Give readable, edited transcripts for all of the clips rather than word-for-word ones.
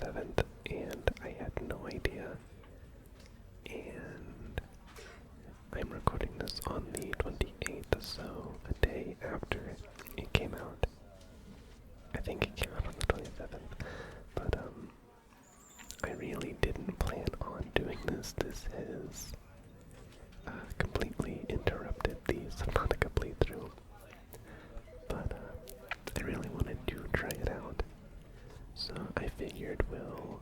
27th, and I had no idea. And I'm recording this on the 28th, so a day after it came out. I think it came out on the 27th, but I really didn't plan on doing this. This has completely interrupted the Subnautica playthrough, but I really wanted to try it out, so I figured we'll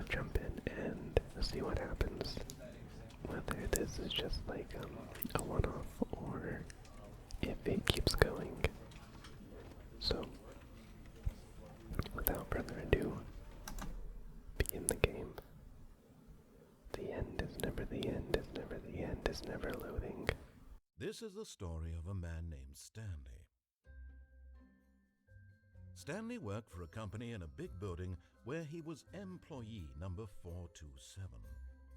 jump in and see what happens, whether this is just like a one-off or if it keeps going. So, without further ado, begin the game. The end is never the end, is never the end, is never loading. This is the story of a man named Stanley. Stanley worked for a company in a big building where he was employee number 427.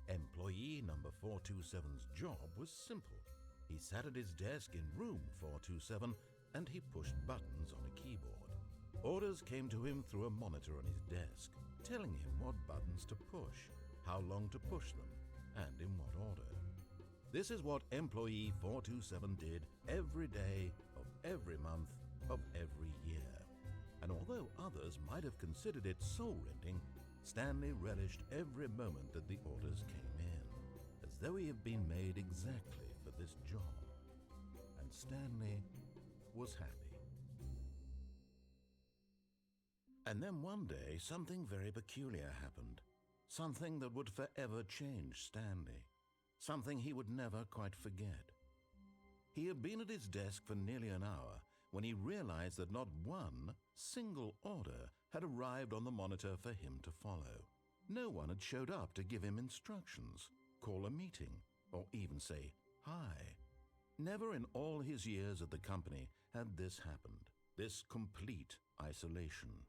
Employee number 427's job was simple. He sat at his desk in room 427 and he pushed buttons on a keyboard. Orders came to him through a monitor on his desk, telling him what buttons to push, how long to push them, and in what order. This is what employee 427 did every day of every month of every year. And although others might have considered it soul-rending, Stanley relished every moment that the orders came in, as though he had been made exactly for this job. And Stanley was happy. And then one day, something very peculiar happened. Something that would forever change Stanley. Something he would never quite forget. He had been at his desk for nearly an hour when he realized that not one single order had arrived on the monitor for him to follow. No one had showed up to give him instructions, call a meeting, or even say hi. Never in all his years at the company had this happened, this complete isolation.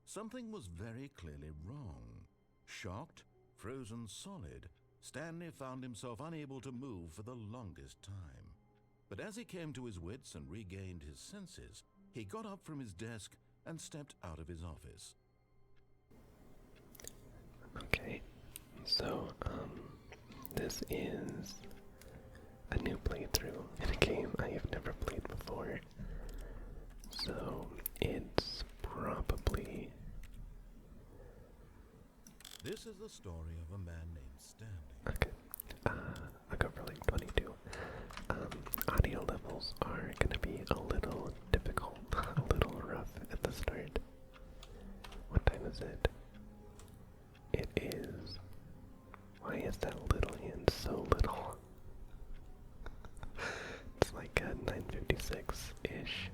Something was very clearly wrong. Shocked, frozen solid, Stanley found himself unable to move for the longest time. But as he came to his wits and regained his senses, he got up from his desk and stepped out of his office. Okay, so, this is a new playthrough in a game I have never played before. So, it's probably... This is the story of a man named Stanley. Okay, I'll go for like 22. Audio levels are gonna be a little difficult, a little rough at the start. What time is it? It is... Why is that little hand so little? It's like 9:56-ish.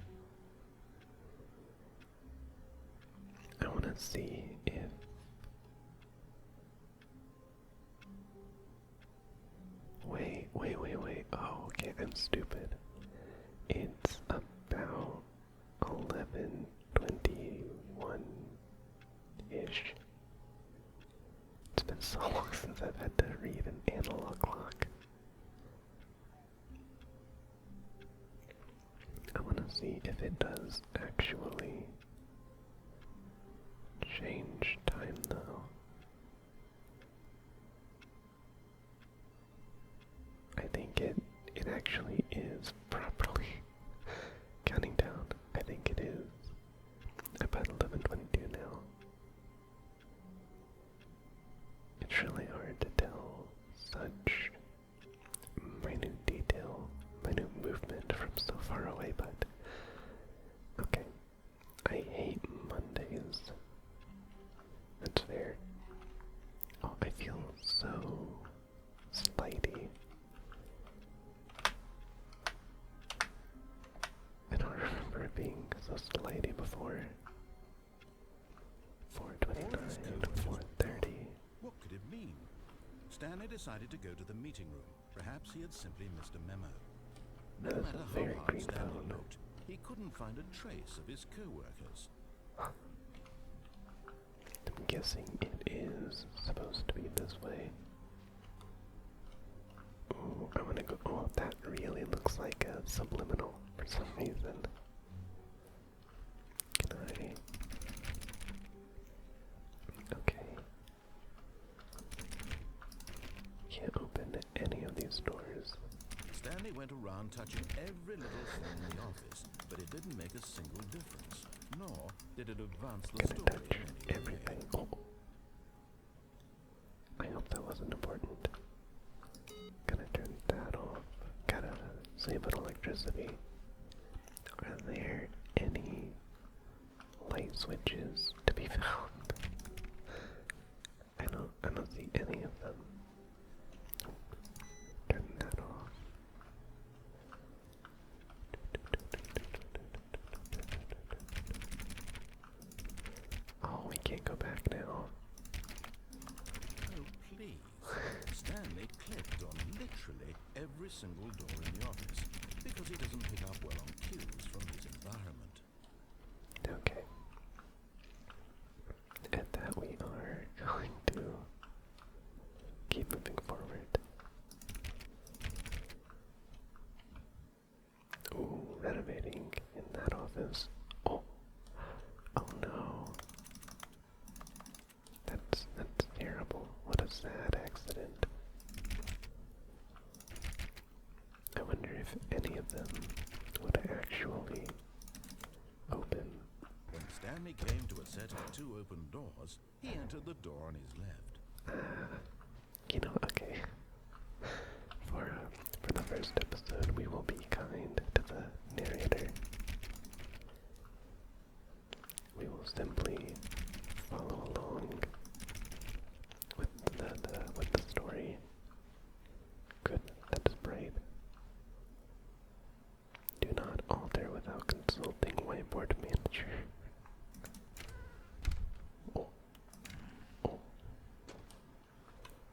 I wanna see if... Wait. Oh, okay, I'm stupid. It's about 11:21-ish. It's been so long since I've had to read an analog clock. I want to see if it does actually change time, though. I think it actually is properly counting down. I think it is about 11:22 now. It's really hard to tell such minute detail, minute movement from so far away, but okay. I hate Mondays. That's fair. Oh, I feel so slidey. I don't remember it being so slidey before. 4:29, 4:30. What could it mean? Stanley decided to go to the meeting room. Perhaps he had simply missed a memo. No That is matter a how very hard green Stanley phone. looked, he couldn't find a trace of his co-workers. I'm guessing it is supposed to be this way. Ooh, I wanna go. Oh, that really looks like a subliminal for some reason. Can I? went around touching every little thing in the office, but it didn't make a single difference, nor did it advance the Gonna story touch in any way. everything. Oh. I hope that wasn't important. Gonna turn that off. Gotta save on electricity. Are there any light switches to be found? I don't see any of them. Turn that off. Oh, we can't go back now. Oh, please. Stanley clicked on literally every single door in the office because he doesn't pick up well on cues from his environment. Okay. At that we are going to keep moving forward. Ooh, renovating in that office. Oh. Oh no. That's terrible. What a sad accident. I wonder if any of them would actually open. When Stanley came to a set of 2 open doors, he entered the door on his left. You know, okay. For the first episode, we will be kind to the narrator. We will simply follow along with the story. Good, that's bright. Do not alter without consulting whiteboard manager. Oh. Oh.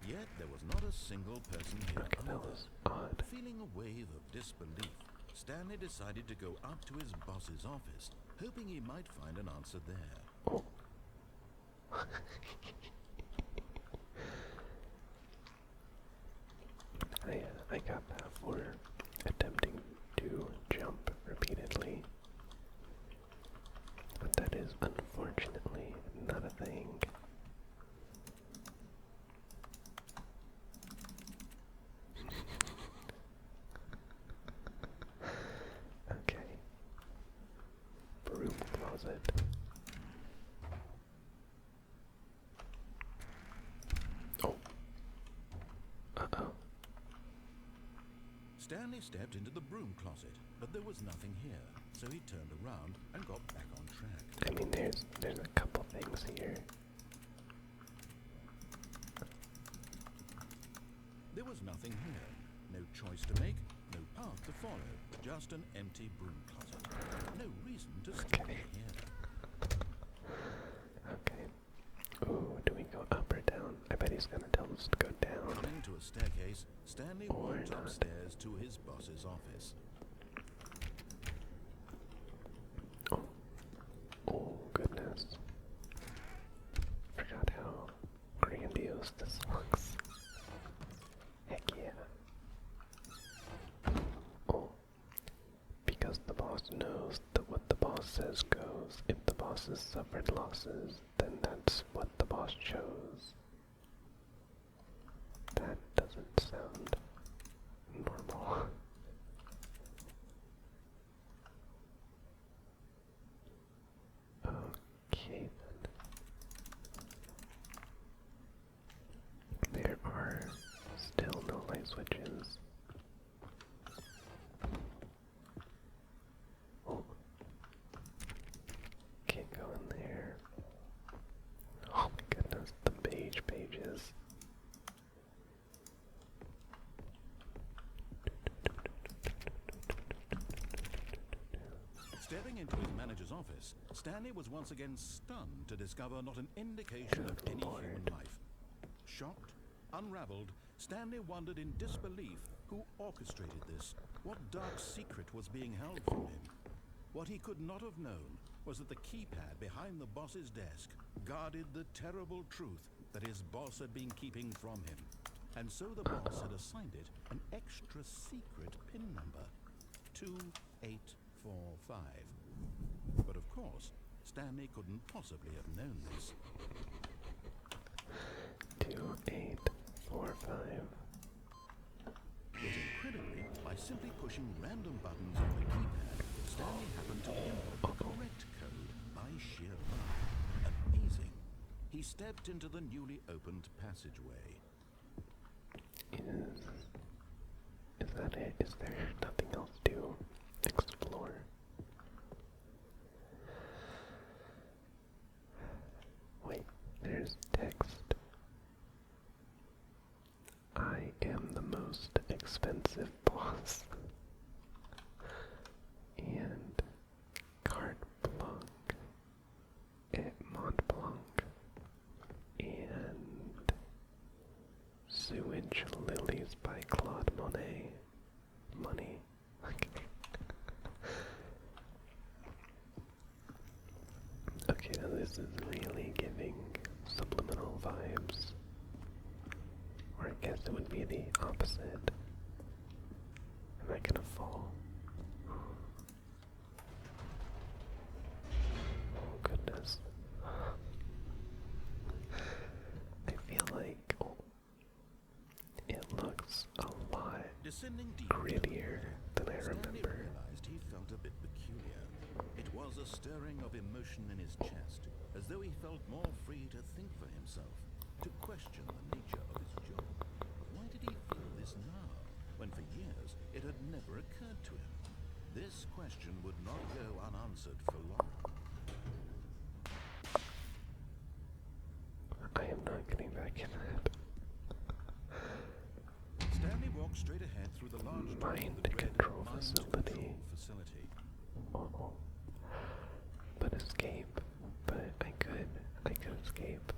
Yet there was not a single person here. Okay, that was odd. Feeling a wave of disbelief, Stanley decided to go up to his boss's office, hoping he might find an answer there. Oh. I got that for attempting to jump repeatedly. But that is unfortunately not a thing. Okay. Broom closet. Oh. Uh-oh. Stanley stepped into the broom closet, but there was nothing here, so he turned around and got back on track. I mean, there's a couple things here. There was nothing here. No choice to make, no path to follow, just an empty broom closet. No reason to stay here. Okay. Ooh, do we go up or down? I bet he's gonna tell us to go down. Coming to a staircase, Stanley Or walked not. upstairs to his boss's office. Oh. Oh, goodness. Forgot how grandiose this looks. Heck yeah. Oh. Because the boss knows that what the boss says goes. If the boss has suffered losses, then that's what the boss chose. That doesn't sound normal. Okay then. There are still no light switches. Oh. Can't go in there. Oh my goodness, the beige pages. Stepping into his manager's office, Stanley was once again stunned to discover not an indication of any human life. Shocked, unraveled, Stanley wondered in disbelief who orchestrated this, what dark secret was being held from him. What he could not have known was that the keypad behind the boss's desk guarded the terrible truth that his boss had been keeping from him. And so the boss had assigned it an extra secret PIN number, 2845. But of course, Stanley couldn't possibly have known this. 2845. Yet incredibly, By simply pushing random buttons on the keypad, Stanley happened to input the correct code by sheer luck. Amazing. He stepped into the newly opened passageway. Is that it? Is there nothing else to explore? Wait, there's text. I am the most expensive boss. And carte blanche at Mont Blanc. And Sewage Lilies by Claude Monet. Money. Okay, now this is really giving subliminal vibes. Or I guess it would be the opposite. Am I gonna fall? Oh goodness. I feel like it looks a lot grittier than I remember. Stanley realized he felt a bit peculiar. It was a stirring of emotion in his chest, as though he felt more free to think for himself, to question the nature of his job. Why did he feel this now, when for years it had never occurred to him? This question would not go unanswered for long. I am not getting back in that. Stanley walked straight ahead through the large Mind dreaded control mind facility. control facility. Oh. But escape. But I could escape.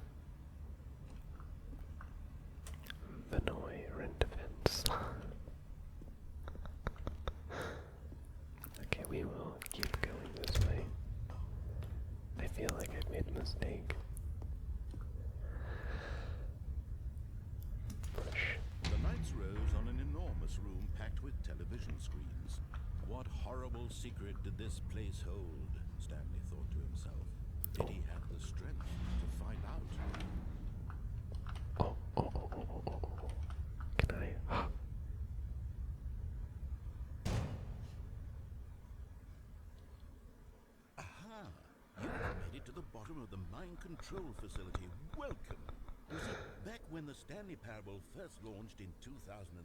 Vinoy rent defense. Okay, we will keep going this way. I feel like I've made a mistake. Push. The lights rose on an enormous room packed with television screens. What horrible secret did this place hold? Stanley thought to himself. Did he have the strength to find out? Oh. Can I? Aha! You've made it to the bottom of the mind control facility. Welcome! You see, back when the Stanley Parable first launched in 2013,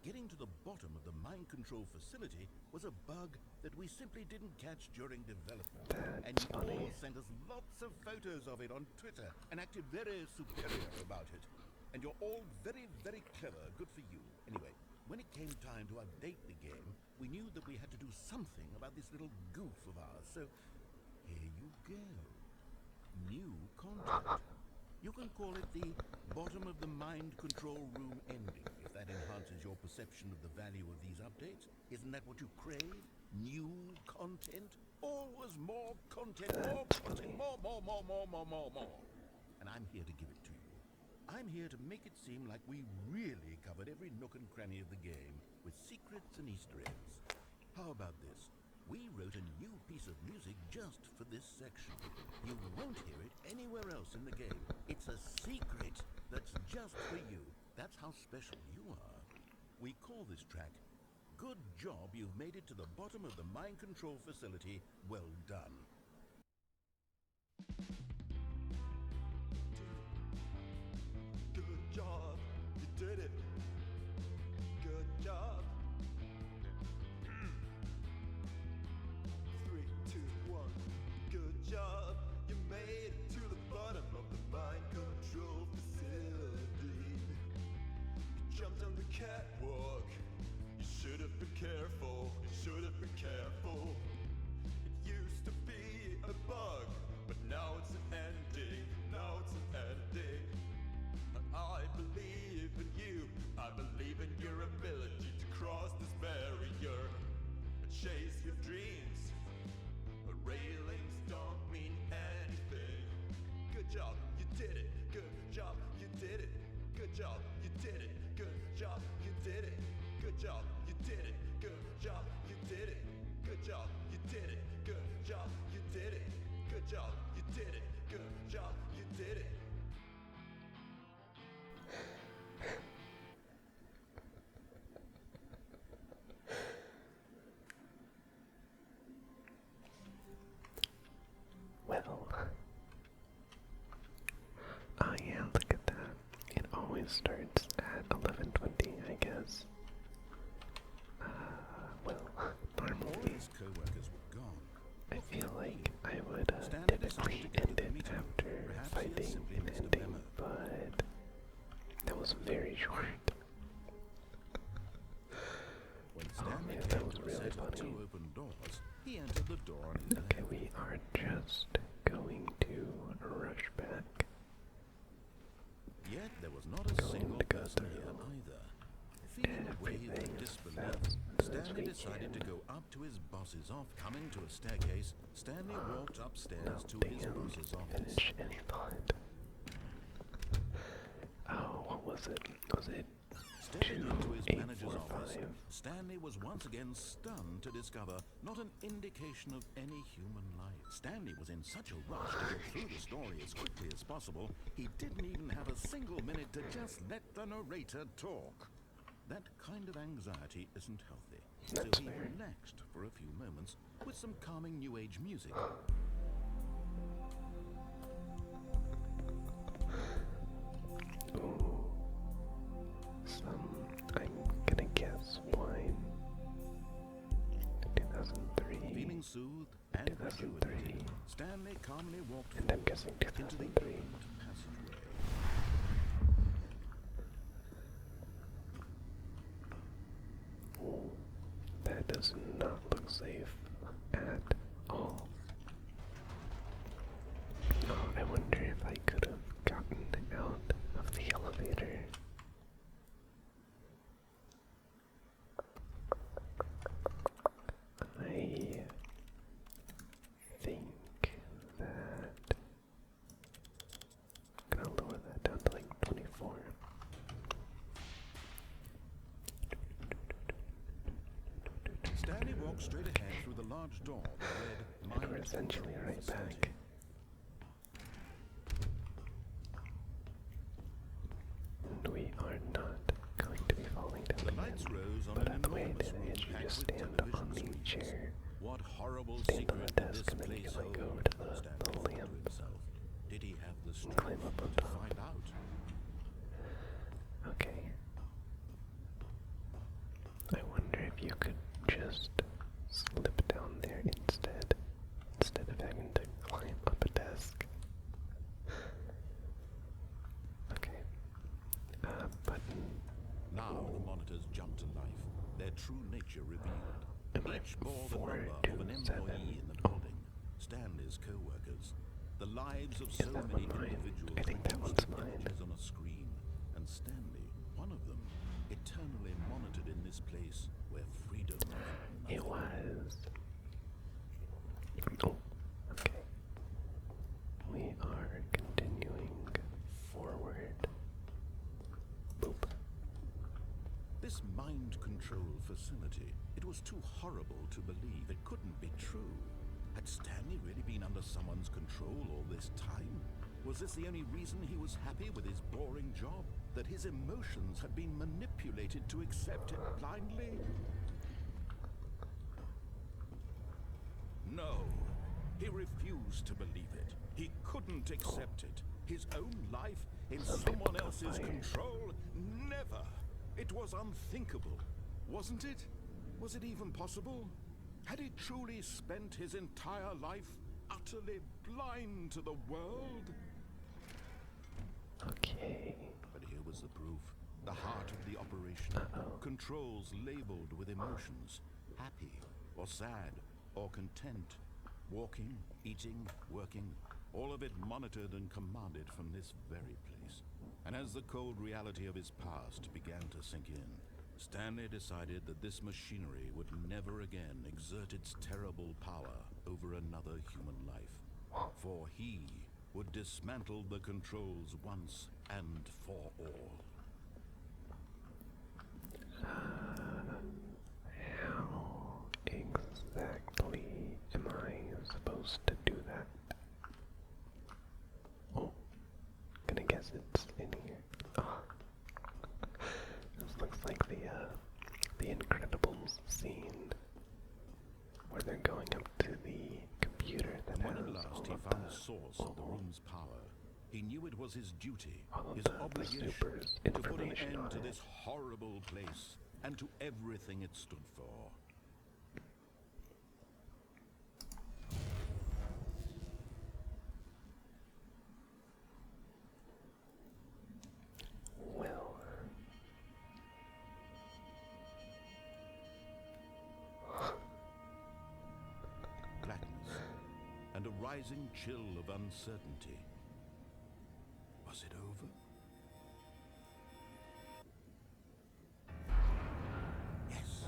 getting to the bottom of the mind control facility was a bug that we simply didn't catch during development. And you all sent us lots of photos of it on Twitter and acted very superior about it. And you're all very, very clever. Good for you. Anyway, when it came time to update the game, we knew that we had to do something about this little goof of ours. So, here you go. New content. You can call it the bottom of the mind control room ending, if that enhances your perception of the value of these updates. Isn't that what you crave? New content? Always more content, more content, more. And I'm here to give it to you. I'm here to make it seem like we really covered every nook and cranny of the game, with secrets and Easter eggs. How about this? We wrote a new piece of music just for this section. You won't hear it anywhere else in the game. It's a secret that's just for you. That's how special you are. We call this track, Good Job You've Made It to the Bottom of the Mind Control Facility. Well done. Good job, you did it. Good job. 3, 2, 1. Good job, you made it to the bottom of the mind control facility. You jumped on the catwalk. You should have been careful. You should have been careful. It used to be a bug, but now it's an ending. Now it's an ending. I believe in you. I believe in your ability to cross this barrier and chase your dreams. But railings don't mean anything. Good job, you did it. Good job, you did it. Good job, you did it. Good job, you did it. Good job, you did it. Good job, you did it. Good job, you did it. Good job, you did it. Good job, you did it. Good job, you did it. feel like I would Stanley typically decided to end get to the it meeting. after Perhaps he had fighting simply and missed a ending, memo. but that was very short. When Oh Stanley man, came that was to a really set of funny. 2 open doors, he entered the door on his Okay, left. we are just going to rush back. Yet there was not a Going single to go person here through either. Feeling a wave everything of as disbelief, fast as Stanley we decided to can. go up to his boss's office. Coming to a staircase, Stanley walked upstairs to Helping his him boss's office. finish any thought. Oh, what was it? Was it Stepping into his manager's office, 2845? Stanley was once again stunned to discover not an indication of any human life. Stanley was in such a rush to get through the story as quickly as possible, he didn't even have a single minute to just let the narrator talk. That kind of anxiety isn't healthy, so That's he fair. relaxed for a few moments with some calming New Age music. Ooh. I'm gonna guess wine. 2003. Feeling soothed and 2003. rejuvenated, Stanley calmly walked And I'm forward guessing into the 2003. opened passageway. Ooh, that does not look safe at all. Oh, I wonder if I could have gotten out of the elevator. I think that I'm gonna lower that down to like 24. Stanley walked straight ahead through the large door that read And we're essentially right back. And we are not going to be falling down The again. lights rose on But an the way I enormous did room it is you packed just with stand television on the screens. chair, What horrible stand on the secret did desk, this and then you place can like go hold? over to the Stanley thought to lamp. himself. Did he have the Climb strength up on to top. find out? Okay. I wonder if you could just slip down there instead of having to climb up a desk. Okay. Button. Now the monitors jumped to life, their true nature revealed. Am I Each bore the number of an 427? employee in the building, Stanley's co-workers, the lives of so that many one mine? individuals I think that reduced one's to mine. images on a screen, and Stanley, one of them, eternally monitored in this place where freedom meant It nothing. was. Oh, okay. We are continuing forward. Boop. This mind control facility, it was too horrible to believe. It couldn't be true. Had Stanley really been under someone's control all this time? Was this the only reason he was happy with his boring job? That his emotions had been manipulated to accept it blindly? No. He refused to believe it. He couldn't accept it. His own life in someone else's control? Never. It was unthinkable. Wasn't it? Was it even possible? Had he truly spent his entire life utterly blind to the world? Okay. But here was the proof. The heart of the operation. Controls labeled with emotions. Happy, or sad, or content. Walking, eating, working. All of it monitored and commanded from this very place. And as the cold reality of his past began to sink in, Stanley decided that this machinery would never again exert its terrible power over another human life. For he would dismantle the controls once and for all. How exactly am I supposed to do that? Oh, gonna guess it's in here. Oh. This looks like the Incredibles scene where they're going up to the computer that When has at last all he of found the the source of the room's power, he knew it was his duty, all of his the obligation, super's to put an information end on to it. this horrible place and to everything it stood for. and a rising chill of uncertainty. Was it over? Yes.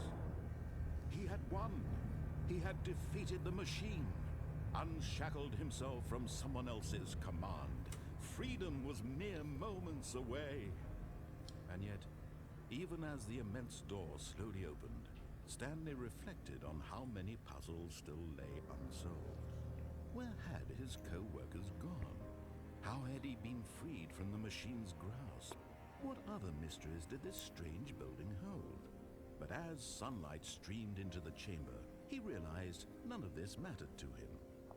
He had won. He had defeated the machine, unshackled himself from someone else's command. Freedom was mere moments away. And yet, even as the immense door slowly opened, Stanley reflected on how many puzzles still lay unsolved. Where had his co-workers gone? How had he been freed from the machine's grasp? What other mysteries did this strange building hold? But as sunlight streamed into the chamber, he realized none of this mattered to him,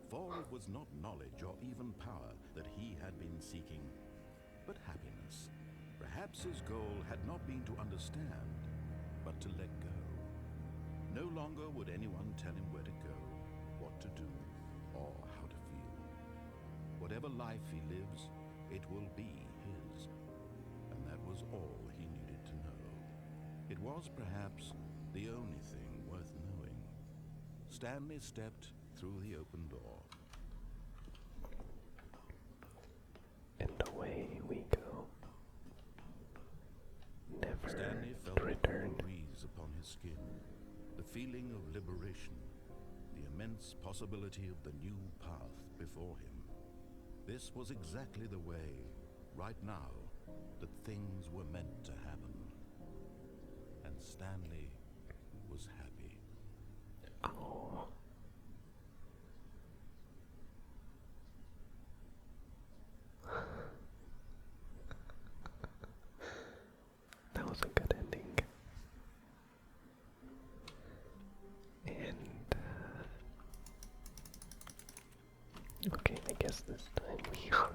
for it was not knowledge or even power that he had been seeking, but happiness. Perhaps his goal had not been to understand, but to let go. No longer would anyone tell him where to go, what to do, or how to feel. Whatever life he lives, it will be his. And that was all he needed to know. It was perhaps the only thing worth knowing. Stanley stepped through the open door. And away we go. Never Stanley felt to a return. cool breeze upon his skin, the feeling of liberation, the immense possibility of the new path before him. This was exactly the way, right now, that things were meant to happen. And Stanley was happy. Oh. That was a good ending. And, okay, I guess this time we are.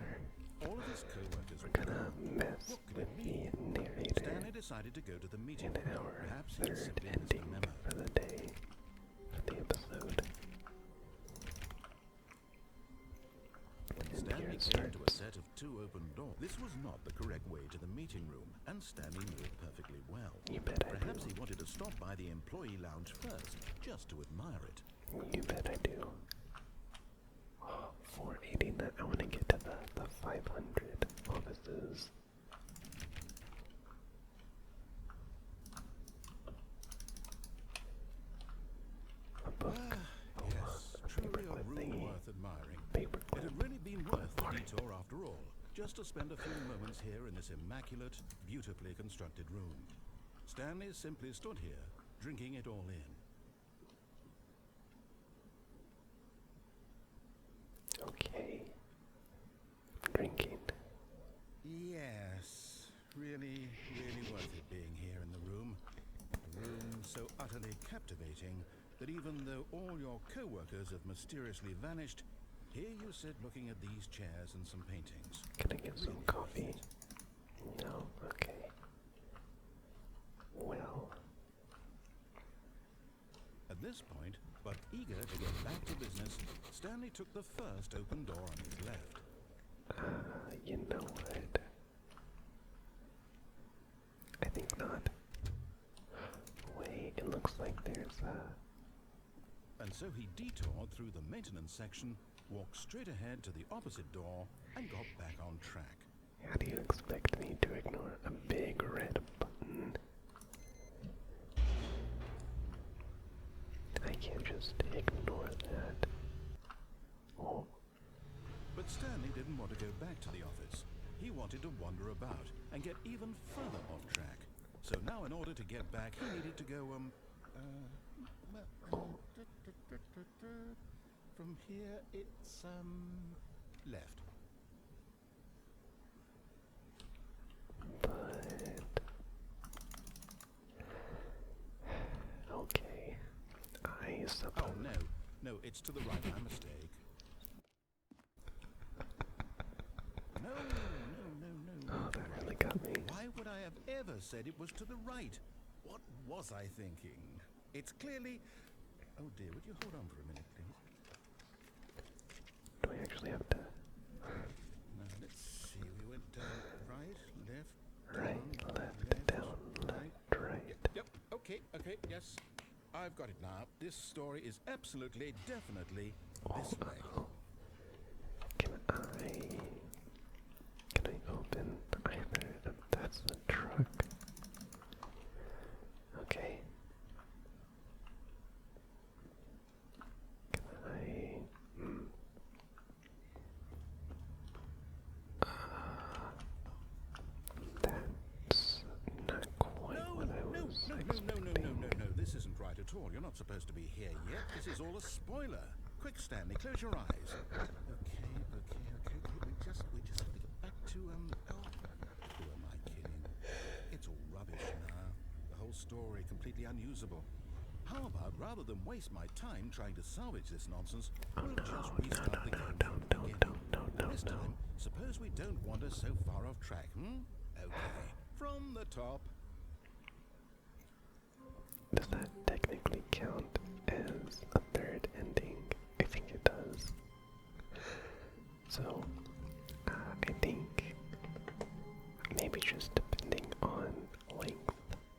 All of his co-workers We're gonna mess What could with it mean? the narrator Stanley decided to go to the meeting. in our Perhaps he'd third simply missed ending the memo. for the day, for the episode. When And Stanley here it came to a starts. set of two open doors, this was not the correct way to the meeting room, and Stanley knew it perfectly well. You bet I Perhaps do. he wanted to stop by the employee lounge first, just to admire it. You bet I do. 489. I want to get to the 500 offices. A book. Yes, truly a paperclip room thingy. worth admiring. It Paperclip. had really been worth the for it. detour after all, just to spend a few moments here in this immaculate, beautifully constructed room. Stanley simply stood here, drinking it all in. Okay. Drinking. Yes, really, really worth it being here in the room. A room so utterly captivating that even though all your co-workers have mysteriously vanished, here you sit looking at these chairs and some paintings. Can I get some Really coffee? worth it. No? Okay. Well, At this point, but eager to get back to business, Stanley took the first open door on his left. you know what? I think not. Wait, it looks like there's a... And so he detoured through the maintenance section, walked straight ahead to the opposite door, and got back on track. How do you expect me to ignore a big red button? I can't just ignore that. Oh, But Stanley didn't want to go back to the office. He wanted to wander about and get even further off track. So now in order to get back, he needed to go, from here it's, left. but... Okay. I suppose... Oh, no, it's to the right, my mistake. No. Oh, that really got me. Why would I have ever said it was to the right? What was I thinking? It's clearly... Oh dear, would you hold on for a minute, please? Do I actually have to... Now, let's see, we went down right, left, Right, down, left, down, left, right. Yep, okay, yes. I've got it now. This story is absolutely, definitely this way. You're not supposed to be here yet. This is all a spoiler. Quick, Stanley, close your eyes. Okay. We just have to get back to, who am I kidding? It's all rubbish now. The whole story completely unusable. How about, rather than waste my time trying to salvage this nonsense, we'll just restart the game from the beginning. This time, suppose we don't wander so far off track, Okay, from the top. Does that technically count as a third ending? I think it does. So, I think maybe just depending on length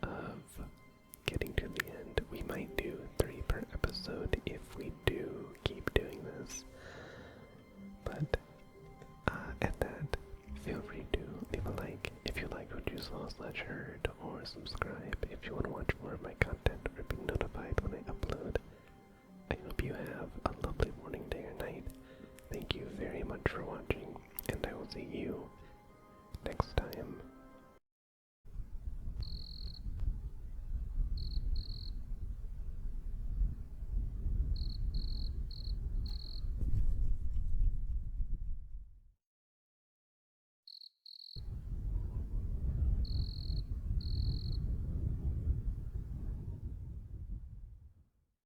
of getting to the end, we might do 3 per episode if we do keep doing this. But at that, feel free to leave a like if you like what you saw/heard, or subscribe if you want to watch more of my content or be notified when I upload. I hope you have a lovely morning, day, or night. Thank you very much for watching, and I will see you next time.